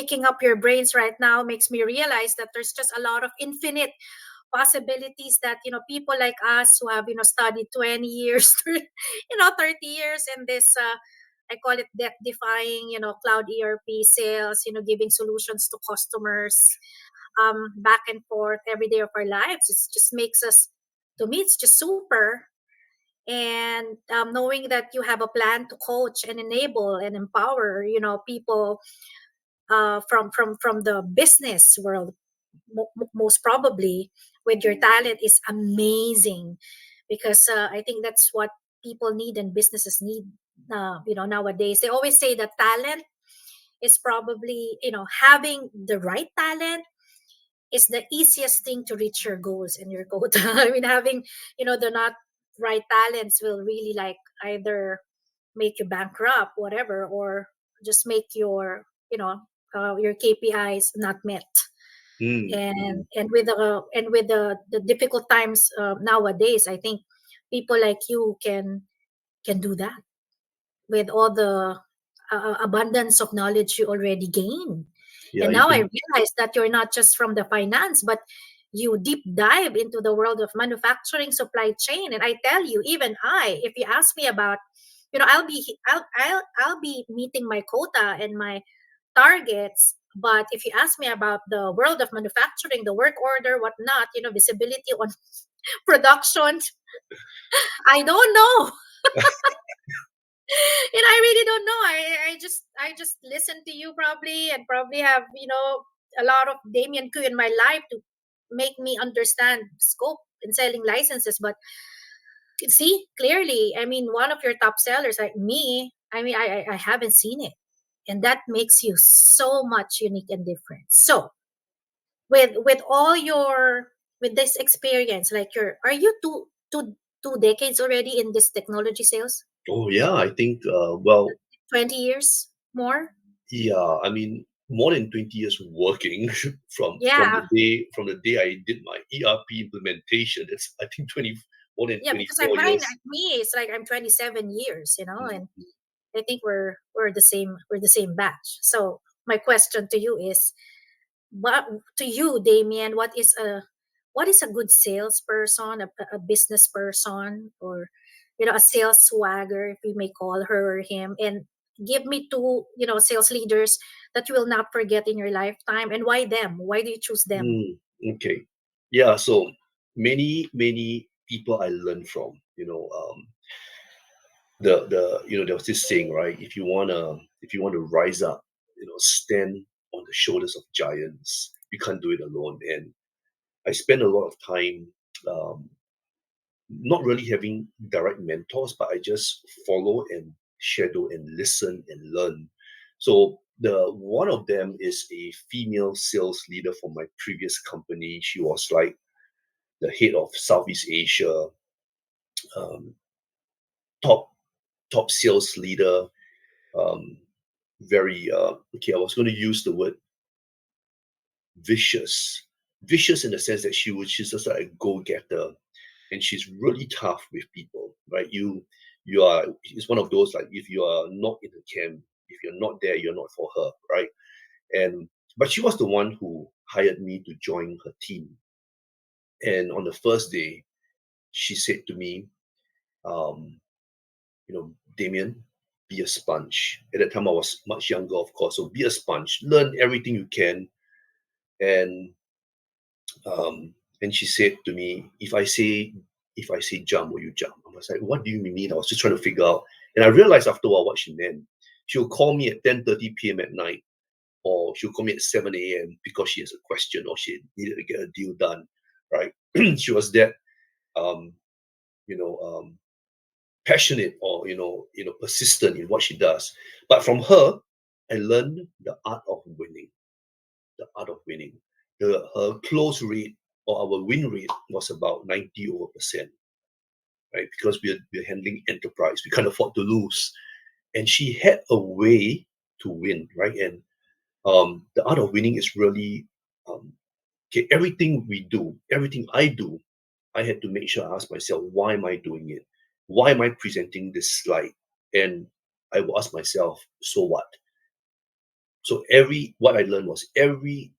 waking up your brains right now makes me realize that there's just a lot of infinite possibilities that people like us who have studied 20 years 30 years in this I call it death defying cloud ERP sales, giving solutions to customers back and forth every day of our lives. It just makes us, to me, it's just super. And knowing that you have a plan to coach and enable and empower people from the business world, most probably, with your talent is amazing, because I think that's what people need and businesses need nowadays. They always say that talent is probably, having the right talent is the easiest thing to reach your goals and your quota. I mean, having the not right talents will really like either make you bankrupt, whatever, or just make your KPIs not met. And with the difficult times nowadays, I think people like you can do that with all the abundance of knowledge you already gained. Yeah, And now I realize that you're not just from the finance, but you deep dive into the world of manufacturing, supply chain. And I tell you, even if you ask me about, I'll be meeting my quota and my targets. But if you ask me about the world of manufacturing, the work order, whatnot, visibility on production, I don't know. And I really don't know. I just listen to you probably, and probably have a lot of Damian Khoo in my life to make me understand scope in selling licenses. But see clearly, I mean, one of your top sellers like me, I mean, I haven't seen it, and that makes you so much unique and different. So with all your with this experience, like are you two decades already in this technology sales? Oh yeah, I think 20 years more? yeah, I mean more than 20 years working from Yeah. the day I did my ERP implementation. It's I think 20 more than Yeah, because 24 mine, years. like me, it's like I'm 27 years, Mm. and I think we're the same batch. So my question to you is, what to you, Damien, what is a good salesperson, a business person, or a sales swagger, if we may call her or him, and give me two sales leaders that you will not forget in your lifetime, and why them? Why do you choose them? Okay. Yeah, so many people I learned from, there was this saying, right? If you wanna rise up, stand on the shoulders of giants. You can't do it alone. And I spend a lot of time um, not really having direct mentors, but I just follow and shadow and listen and learn. So the one of them is a female sales leader from my previous company. She was like the head of Southeast Asia, um, top top sales leader. Um, very okay. I was going to use the word vicious, vicious in the sense that she's just like a go getter, and she's really tough with people, right? You are it's one of those like if you are not in the camp, if you're not there, you're not for her, right? And but she was the one who hired me to join her team. And on the first day, she said to me, um, Damien, be a sponge. At that time, I was much younger, of course. So be a sponge, learn everything you can. And um, and she said to me, if I say jump, will you jump? I was like, what do you mean? I was just trying to figure out. And I realized after a while what she meant. She'll call me at 10:30 p.m. at night, or she'll call me at 7 a.m. because she has a question or she needed to get a deal done, right? She was that um, you know, passionate or persistent in what she does. But from her, I learned the art of winning. The art of winning. Her close rate or our win rate was about 90 over percent, right? Because we're handling enterprise, we can't afford to lose. And she had a way to win, right? And the art of winning is really okay. Everything we do, everything I do, I had to make sure I ask myself, why am I doing it? Why am I presenting this slide? And I will ask myself, so what? So what I learned was every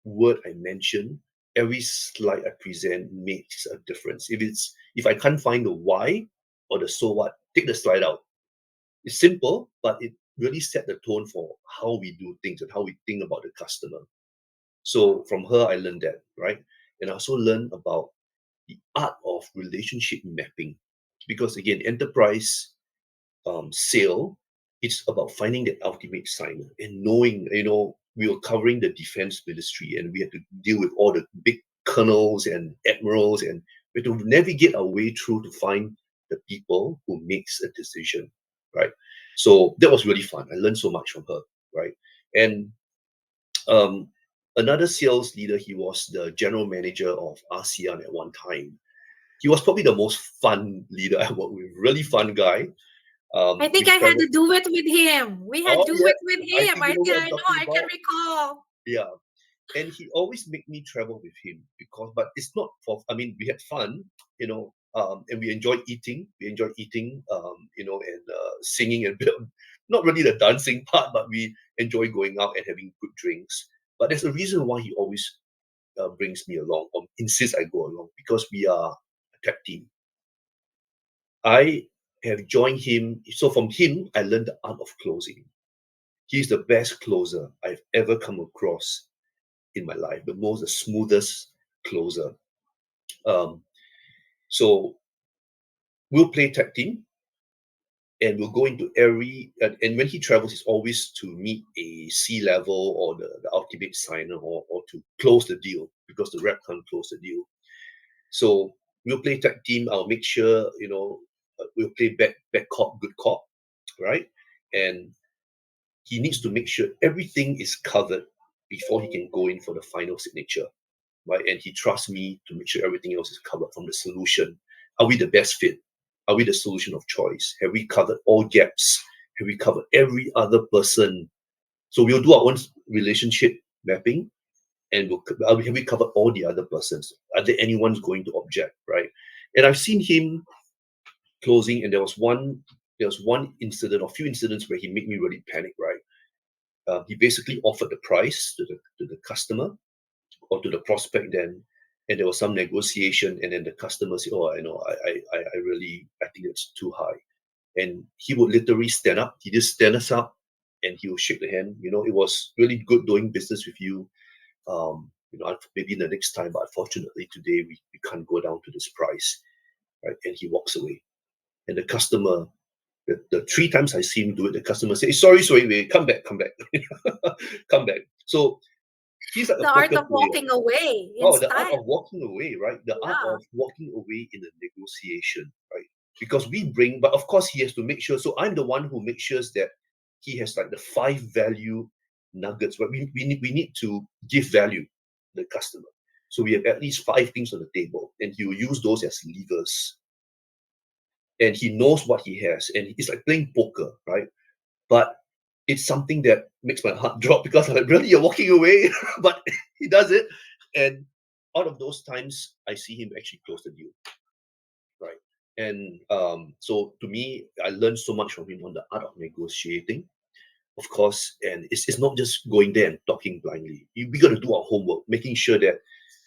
word I mention, every slide I present makes a difference. If I can't find the why or the so what, take the slide out. It's simple, but it really set the tone for how we do things and how we think about the customer. So from her, I learned that, right? And I also learned about the art of relationship mapping, because again, enterprise sale, it's about finding the ultimate signer and knowing, we were covering the defense ministry and we had to deal with all the big colonels and admirals, and we had to navigate our way through to find the people who makes a decision, right? So that was really fun. I learned so much from her, right? And um, another sales leader, he was the general manager of ASEAN at one time. He was probably the most fun leader I worked with. Really fun guy. I think We I had traveled. to do it with him. We had Oh do yeah, it with I him. think you know what I'm I know, talking I can about. recall. Yeah, and he always make me travel with him but it's not for. I mean, we had fun, and we enjoyed eating. We enjoyed eating, and singing and not really the dancing part, but we enjoy going out and having good drinks. But there's a reason why he always brings me along or insists I go along, because we are a tech team. I have joined him. So from him, I learned the art of closing. He's the best closer I've ever come across in my life, the smoothest closer. Um, so we'll play tag team and we'll go into and when he travels, it's always to meet a C level or the ultimate signer, or to close the deal, because the rep can't close the deal. So we'll play tag team. I'll make sure, we'll play bad cop, good cop, right? And he needs to make sure everything is covered before he can go in for the final signature, right? And he trusts me to make sure everything else is covered from the solution. Are we the best fit? Are we the solution of choice? Have we covered all gaps? Have we covered every other person? So we'll do our own relationship mapping, and have we covered all the other persons? Are there anyone's going to object, right? And I've seen him closing, and there was one incident or few incidents where he made me really panic, right? He basically offered the price to the customer or to the prospect then, and there was some negotiation, and then the customer said, "Oh, I know, I really, I think it's too high." And he would literally stand up. He just stand us up, and he would shake the hand. It was really good doing business with you. Maybe the next time, but unfortunately today we can't go down to this price, right? And he walks away. And the customer, the three times I see him do it, the customer says, sorry, wait, come back, come back. So he's like a The art poker of player. walking away in Oh, the art style. of walking away, right? The art Yeah. of walking away in a negotiation, right? Because but of course, he has to make sure. So I'm the one who makes sure that he has like the 5 value nuggets, right? We need to give value to the customer. So we have at least 5 things on the table, and he will use those as levers. And he knows what he has, and it's like playing poker, right? But it's something that makes my heart drop, because I'm like, really, you're walking away? But he does it. And out of those times, I see him actually close the deal, right? And so to me, I learned so much from him on the art of negotiating, of course. And it's not just going there and talking blindly. We got to do our homework, making sure that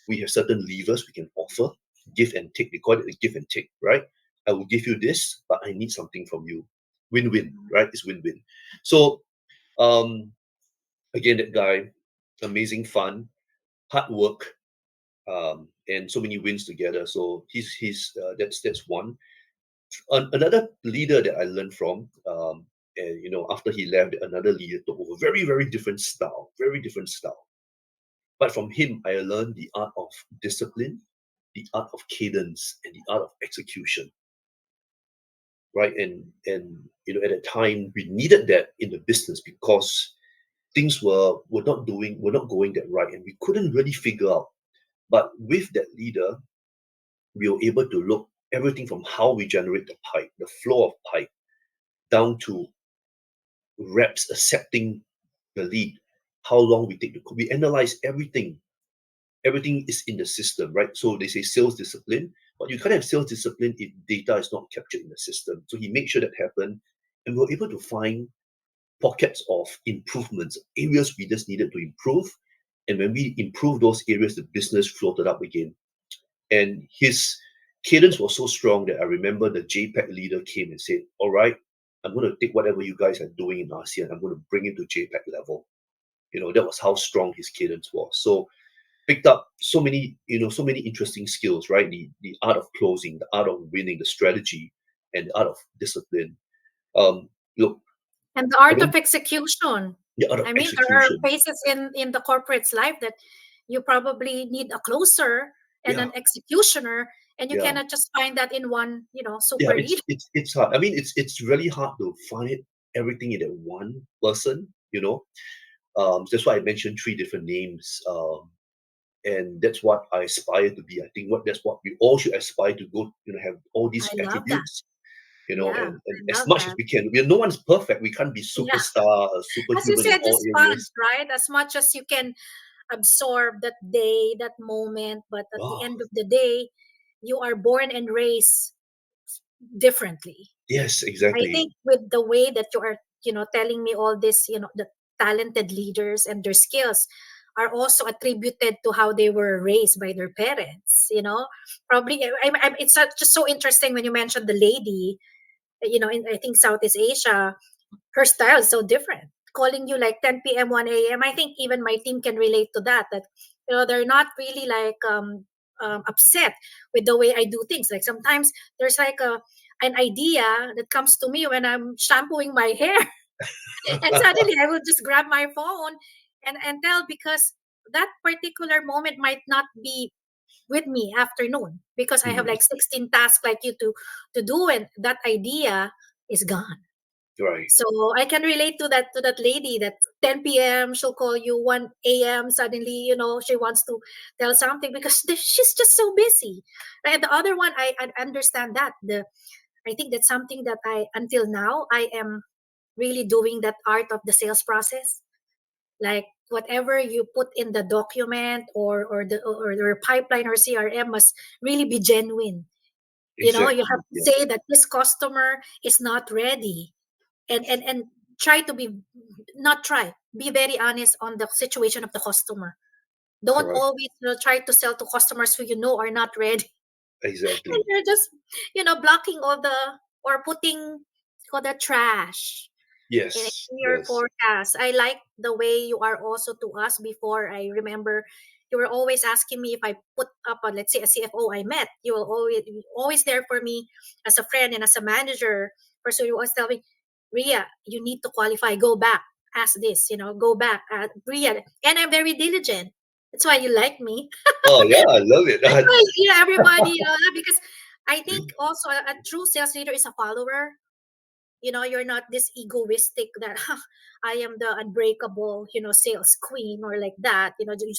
we have certain levers we can offer, give and take. They call it a give and take, right? I will give you this, but I need something from you. Win-win, right? It's win-win. So um, again, that guy, amazing fun, hard work, and so many wins together. So that's one. Another leader that I learned from, and after he left, another leader took over. Very, very different style, very different style. But from him, I learned the art of discipline, the art of cadence, and the art of execution. Right, and at that time we needed that in the business, because things were not going that right, and we couldn't really figure out. But with that leader, we were able to look everything from how we generate the pipe, the flow of pipe, down to reps accepting the lead, how long we take to we analyze everything. Everything is in the system, right? So they say sales discipline, but you can't have sales discipline if data is not captured in the system. So he made sure that happened, and we were able to find pockets of improvements, areas we just needed to improve. And when we improved those areas, the business floated up again. And his cadence was so strong that I remember the JPAC leader came and said, "All right, I'm going to take whatever you guys are doing in ASEAN, I'm going to bring it to JPAC level." That was how strong his cadence was. So picked up so many, so many interesting skills, right? The art of closing, the art of winning, the strategy, and the art of discipline. Look, And the I art of don't execution. the art of I mean, there are execution. phases in the corporate's life that you probably need a closer and Yeah, an executioner, and you yeah, cannot just find that in one, yeah. super leader. It's hard. I mean, it's really hard to find everything in that one person. That's why I mentioned three different names. And that's what I aspire to be. I think that's what we all should aspire to go. Have all these I love that. attributes. Yeah, And I as love much as that. we can. No one's perfect. We can't be Yeah. superstar, As you superhuman in said, all just sponge, areas. right? As much as you can absorb that day, that moment, but at the Oh, end of the day, you are born and raised differently. yes, I exactly. think with the way that you are, telling me all this, the talented leaders and their skills are also attributed to how they were raised by their parents. Probably. It's just so interesting when you mentioned the lady. In I think Southeast Asia, her style is so different. Calling you like 10 p.m., 1 a.m. I think even my team can relate to that. That they're not really like upset with the way I do things. Like sometimes there's like an idea that comes to me when I'm shampooing my hair, and suddenly I will just grab my phone and tell, because that particular moment might not be with me afternoon because I have Hmm, like 16 tasks like you to do, and that idea is gone. right. So I can relate to that lady that 10 p.m. she'll call you, 1 a.m. suddenly, she wants to tell something because she's just so busy. And the other one, I understand that. I think that's something that I until now I am really doing, that art of the sales process. Like whatever you put in the document or the pipeline or CRM must really be genuine. You have Exactly. to Yeah. say that this customer is not ready, and try to be, not try, be very honest on the situation of the customer. Don't Correct. always try to sell to customers who are not ready. And Exactly. you're just blocking all the, or putting all the trash in Yes. your Yes. forecast. I like the way you are also to us. Before, I remember you were always asking me if I put up a, let's say, a CFO I met. You will always there for me as a friend and as a manager. So you always tell me, Ria, you need to qualify. Go back. Ask this. Go back. Ria, and I'm very diligent. That's why you like me. Oh yeah, I love it. That's why everybody, because I think also a true sales leader is a follower. You're not this egoistic that I am the unbreakable sales queen or like that.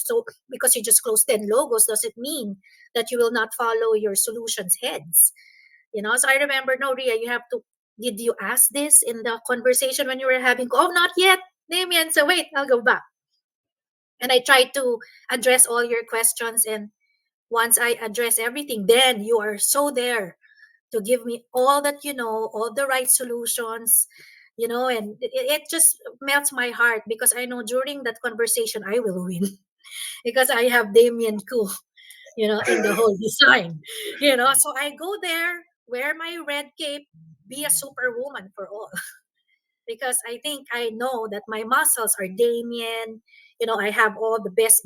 So because you just close 10 logos doesn't mean that you will not follow your solutions heads. So I remember, no, Ria, you have to, did you ask this in the conversation when you were having, oh, not yet, Damian, so wait, I'll go back. And I try to address all your questions, and once I address everything, then you are so there to give me all that all the right solutions, and it just melts my heart because I know during that conversation I will win because I have Damian Khoo, in the whole design, so I go there, wear my red cape, be a superwoman for all because I think I know that my muscles are Damien. I have all the best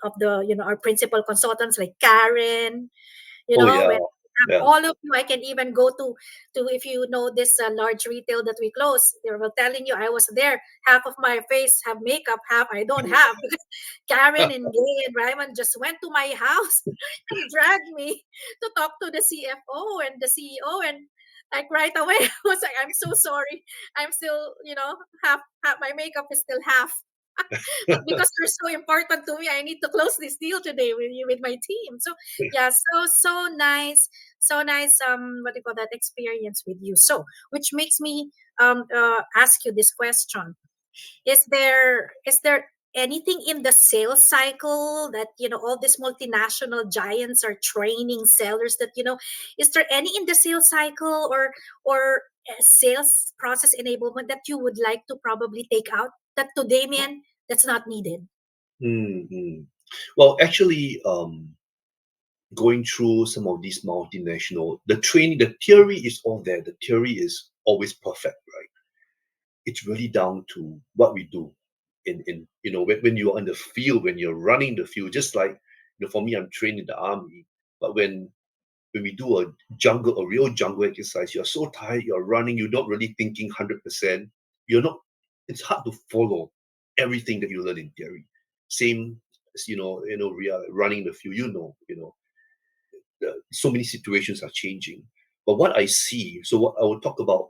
of the our principal consultants like Karen, Oh yeah. when Yeah. all of you, I can even go to if you know this large retail that we close, they were telling you I was there, half of my face have makeup, half I don't have because Karen and Gay and Raymond just went to my house and dragged me to talk to the CFO and the CEO, and like right away I was like, I'm so sorry, I'm still half my makeup is still half. But because you're so important to me, I need to close this deal today with you, with my team. So yeah, so nice, so nice. What do you call that experience with you? So, which makes me ask you this question: is there anything in the sales cycle that all these multinational giants are training sellers that is there any in the sales cycle, or sales process enablement that you would like to probably take out that to Damien that's not needed? Mm. Well, actually, going through some of these multinational, the training, the theory is all there. The theory is always perfect, right? It's really down to what we do in when you're on the field, when you're running the field, just like for me, I'm trained in the army, but when we do a real jungle exercise, you're so tired, you're running, you're not really thinking 100%. You're not. It's hard to follow everything that you learn in theory. Same as Ria, running the field. So many situations are changing. But what I see, so what I will talk about,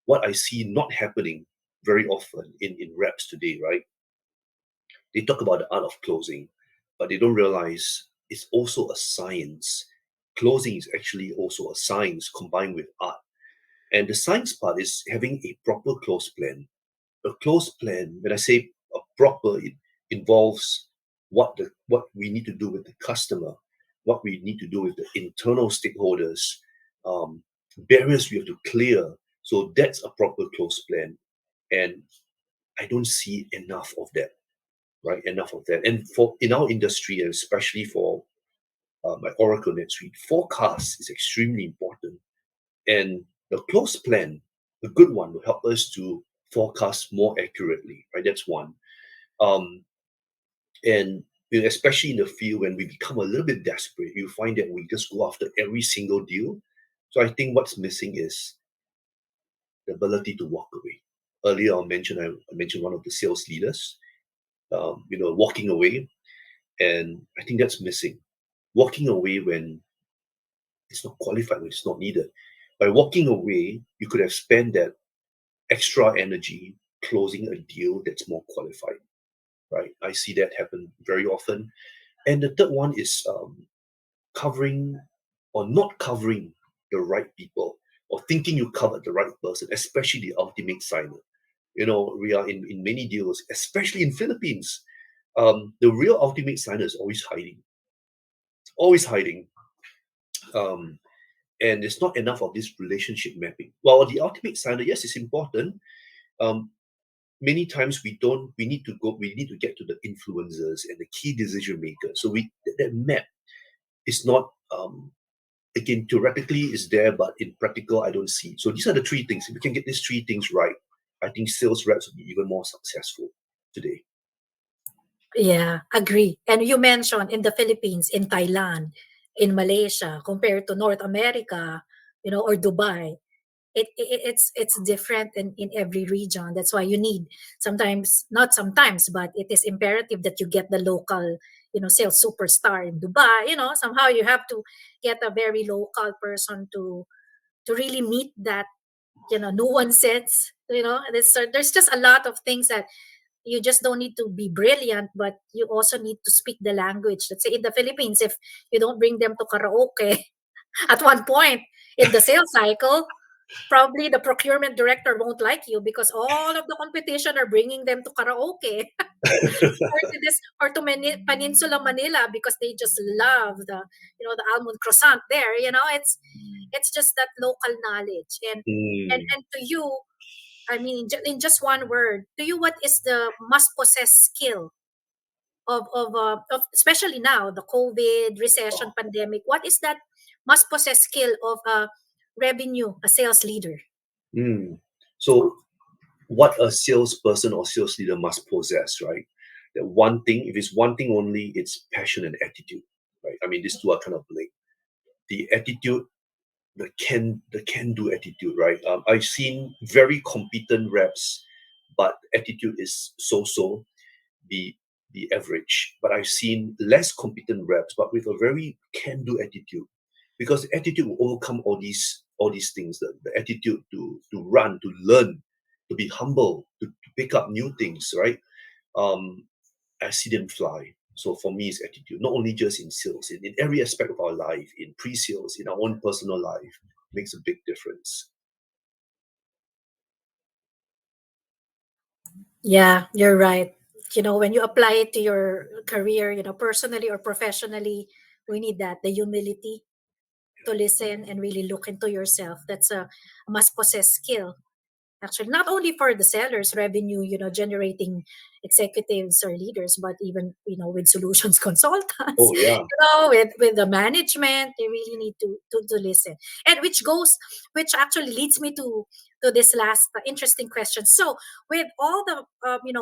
what I see not happening very often in reps today, right? They talk about the art of closing, but they don't realize it's also a science. Closing is actually also a science combined with art. And the science part is having a proper close plan. A close plan, when I say a proper, it involves what we need to do with the customer, what we need to do with the internal stakeholders, barriers we have to clear. So that's a proper close plan. And I don't see enough of that, right? Enough of that. And for in our industry, and especially for my Oracle NetSuite, forecast is extremely important. And the close plan, a good one, will help us to forecast more accurately, right? That's one. Um, and especially in the field, when we become a little bit desperate, you find that we just go after every single deal. So I think what's missing is the ability to walk away. Earlier, I mentioned one of the sales leaders, walking away, and I think that's missing. Walking away when it's not qualified, when it's not needed. By walking away, you could have spent that extra energy closing a deal that's more qualified, right? I see that happen very often. And the third one is covering or not covering the right people, or thinking you covered the right person, especially the ultimate signer. We are in many deals, especially in Philippines. The real ultimate signer is always hiding. Um, and there's not enough of this relationship mapping. While the ultimate signer, yes, it's important. Um, Many times we need to get to the influencers and the key decision makers. So that map is not again, theoretically is there, but in practical I don't see. So these are the three things. If we can get these three things right, I think sales reps will be even more successful today. Yeah, agree. And you mentioned in the Philippines, in Thailand, in Malaysia, compared to North America, or Dubai, it's different in every region. That's why you need sometimes, not sometimes, but it is imperative that you get the local, sales superstar in Dubai. Somehow you have to get a very local person to really meet that, nuances. There's just a lot of things that you just don't need to be brilliant, but you also need to speak the language. Let's say in the Philippines, if you don't bring them to karaoke at one point in the sales cycle, probably the procurement director won't like you because all of the competition are bringing them to karaoke or to Peninsula Manila because they just love the almond croissant there. It's just that local knowledge. And to you, I mean, in just one word, to you, what is the must possess skill of especially now the COVID recession pandemic? What is that must possess skill of a sales leader? Mm. So what a salesperson or sales leader must possess, right? That one thing, if it's one thing only, it's passion and attitude, right? I mean, these two are kind of linked. The attitude, the can do attitude, right? I've seen very competent reps, but attitude is so the the average. But I've seen less competent reps, but with a very can do attitude, because attitude will overcome all these things. The attitude to run, to learn, to be humble, to pick up new things, right? Um, I see them fly. So for me, it's attitude, not only just in sales, in every aspect of our life, in pre-sales, in our own personal life, makes a big difference. Yeah, you're right. When you apply it to your career, personally or professionally, we need that, the humility, to listen and really look into yourself. That's a must possess skill. Actually, not only for the sellers, revenue, generating executives or leaders, but even, with solutions consultants, Oh yeah. with the management, they really need to listen. And which actually leads me to this last interesting question. So, with all the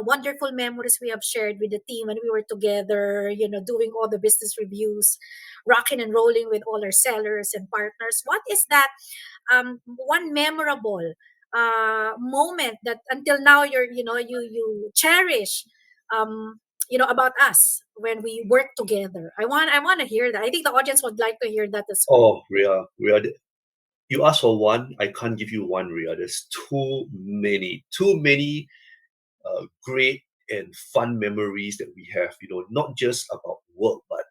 wonderful memories we have shared with the team when we were together, doing all the business reviews, rocking and rolling with all our sellers and partners, what is that one memorable moment that until now you cherish, um about us when we work together? I want to hear that. I think the audience would like to hear that as well. Oh, Ria, you asked for one. I can't give you one, Ria. There's too many great and fun memories that we have. Not just about work, but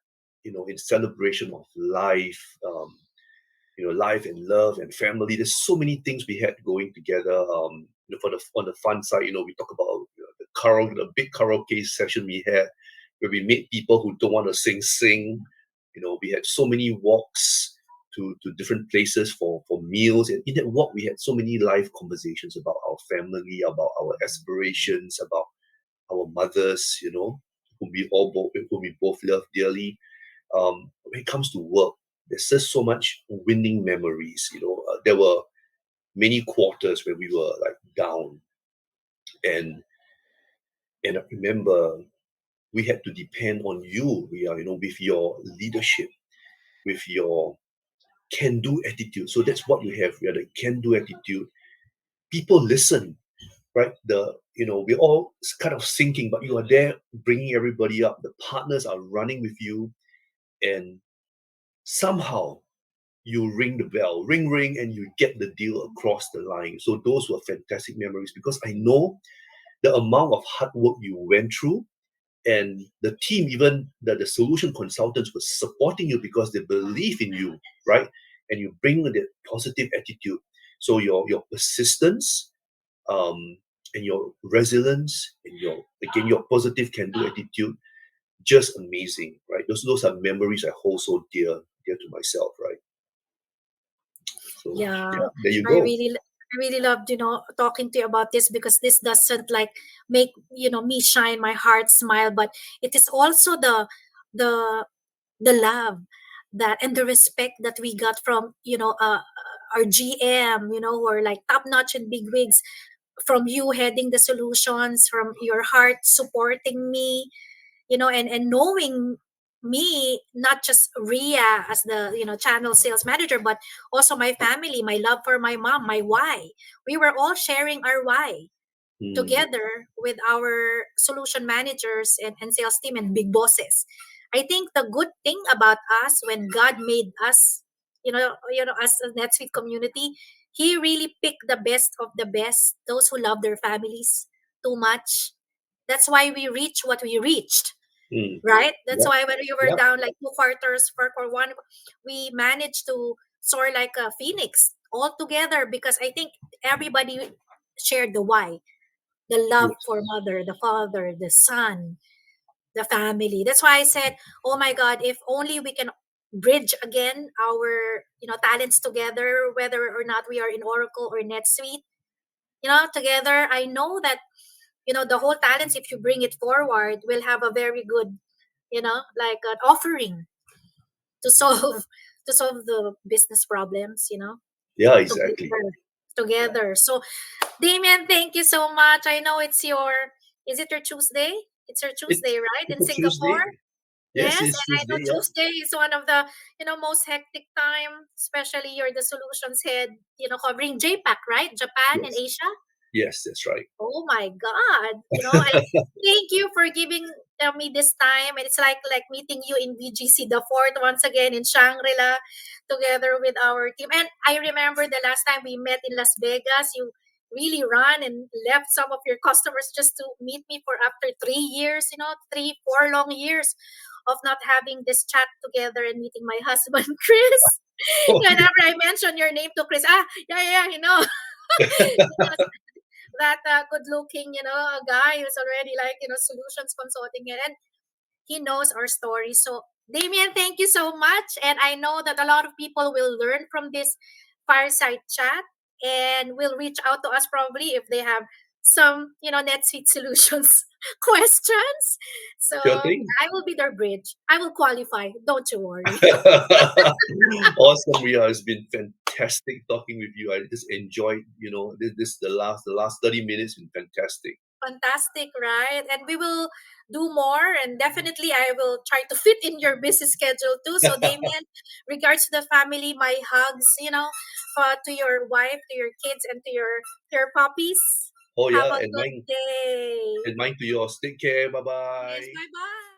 in celebration of life. Life and love and family. There's so many things we had going together. For the on the fun side, we talk about the big karaoke session we had, where we made people who don't want to sing. We had so many walks to different places for meals, and in that walk we had so many live conversations about our family, about our aspirations, about our mothers, whom we both love dearly. When it comes to work, there's just so much winning memories. There were many quarters where we were like down, and I remember we had to depend on you, Ria, with your leadership, with your can-do attitude. So that's what we have. We have the can-do attitude. People listen, right? We're all kind of sinking, but you are there bringing everybody up. The partners are running with you, and somehow you ring the bell, ring, ring, and you get the deal across the line. So those were fantastic memories, because I know the amount of hard work you went through, and the team, even the solution consultants, were supporting you because they believe in you, right? And you bring that positive attitude. So your persistence, um, and your resilience, and your positive can do attitude, just amazing, right? Those are memories I hold so dear to myself, right? So Yeah, yeah, there you I go. really I really loved, talking to you about this, because this doesn't like make, me shine, my heart smile, but it is also the the love that and the respect that we got from, our GM, who are like top notch and big wigs, from you heading the solutions, from your heart supporting me, and knowing me, not just Ria as the, channel sales manager, but also my family, my love for my mom, my why. We were all sharing our why Mm, together with our solution managers and sales team and big bosses. I think the good thing about us, when God made us, as a NetSuite community, He really picked the best of the best, those who love their families too much. That's why we reached what we reached, mm. right? That's Yep, why when we were yep. down like two quarters for one, we managed to soar like a phoenix all together, because I think everybody shared the why, the love Yes. for mother, the father, the son, the family. That's why I said, oh my God, if only we can bridge again our, talents together, whether or not we are in Oracle or NetSuite, together. I know that, the whole talents, if you bring it forward, will have a very good, like an offering to solve to solve the business problems, Yeah, exactly. together. Yeah. Together. So Damien, thank you so much. I know it's your, is it your Tuesday? It's your It's Tuesday, right? In it's a Tuesday. Singapore? Yes, Yes, it's and I know Tuesday. Yeah. Tuesday is one of the, most hectic time, especially you're the solutions head, covering JAPAC, right? Japan and Yes. Asia. Yes, that's right. Oh my God. I thank you for giving me this time. And it's like meeting you in BGC, the fourth, once again in Shangri-La, together with our team. And I remember the last time we met in Las Vegas, you really ran and left some of your customers just to meet me for after 3 years, 3, 4 long years of not having this chat together and meeting my husband, Chris. Oh, Whenever I mention your name to Chris, yeah, that good looking, guy who's already like, solutions consulting. And he knows our story. So, Damian, thank you so much. And I know that a lot of people will learn from this fireside chat and will reach out to us probably if they have some, NetSuite solutions questions. So Sure thing. I will be their bridge. I will qualify. Don't you worry. Awesome, Ria. It's been fantastic talking with you. I just enjoyed, this the last 30 minutes been fantastic. Fantastic, right? And we will do more, and definitely I will try to fit in your busy schedule too. So, Damien, regards to the family, my hugs, to your wife, to your kids, and to your puppies. Oh Have yeah, a and good mine day. and mine to yours. Take care. Bye Yes, bye. bye bye.